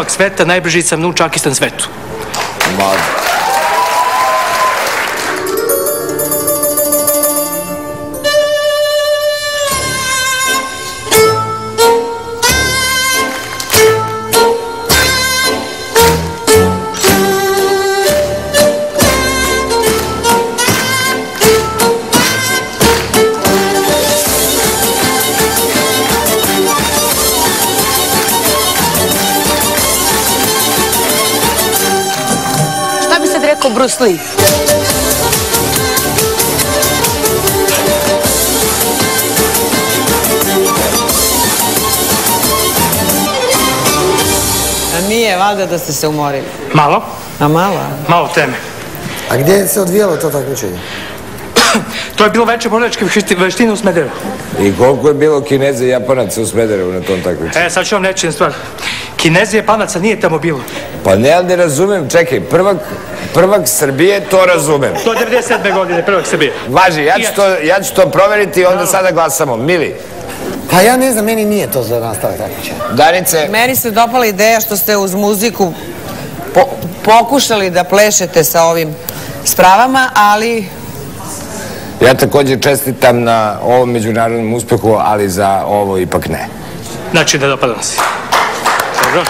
sveta, najbrži sam Čakistan svetu. Rekao Bruce Lee. A nije, valjda da ste se umorili? Malo. A malo? Malo teme. A gdje se odvijalo to takmičenje? To je bilo veče borilačke veštine u Smederevu. I koliko je bilo Kineza i Japanaca u Smederevu na tom takmičenju? Sad ću vam reći jednu stvar. Kineza i Japanaca nije tamo bilo. Pa ne, ali ne razumem, čekaj, prvak Srbije, to razumem. To je 97. godine, prvak Srbije. Važi, ja ću to proveriti i onda sada glasamo. Mili? Pa ja ne znam, meni nije to za nastavak takmičenja. Danice? Meni se dopala ideja što ste uz muziku pokušali da plešete sa ovim spravama, ali... Ja također čestitam na ovom međunarodnom uspehu, ali za ovo ipak ne. Znači, ne dopada se. Dobro.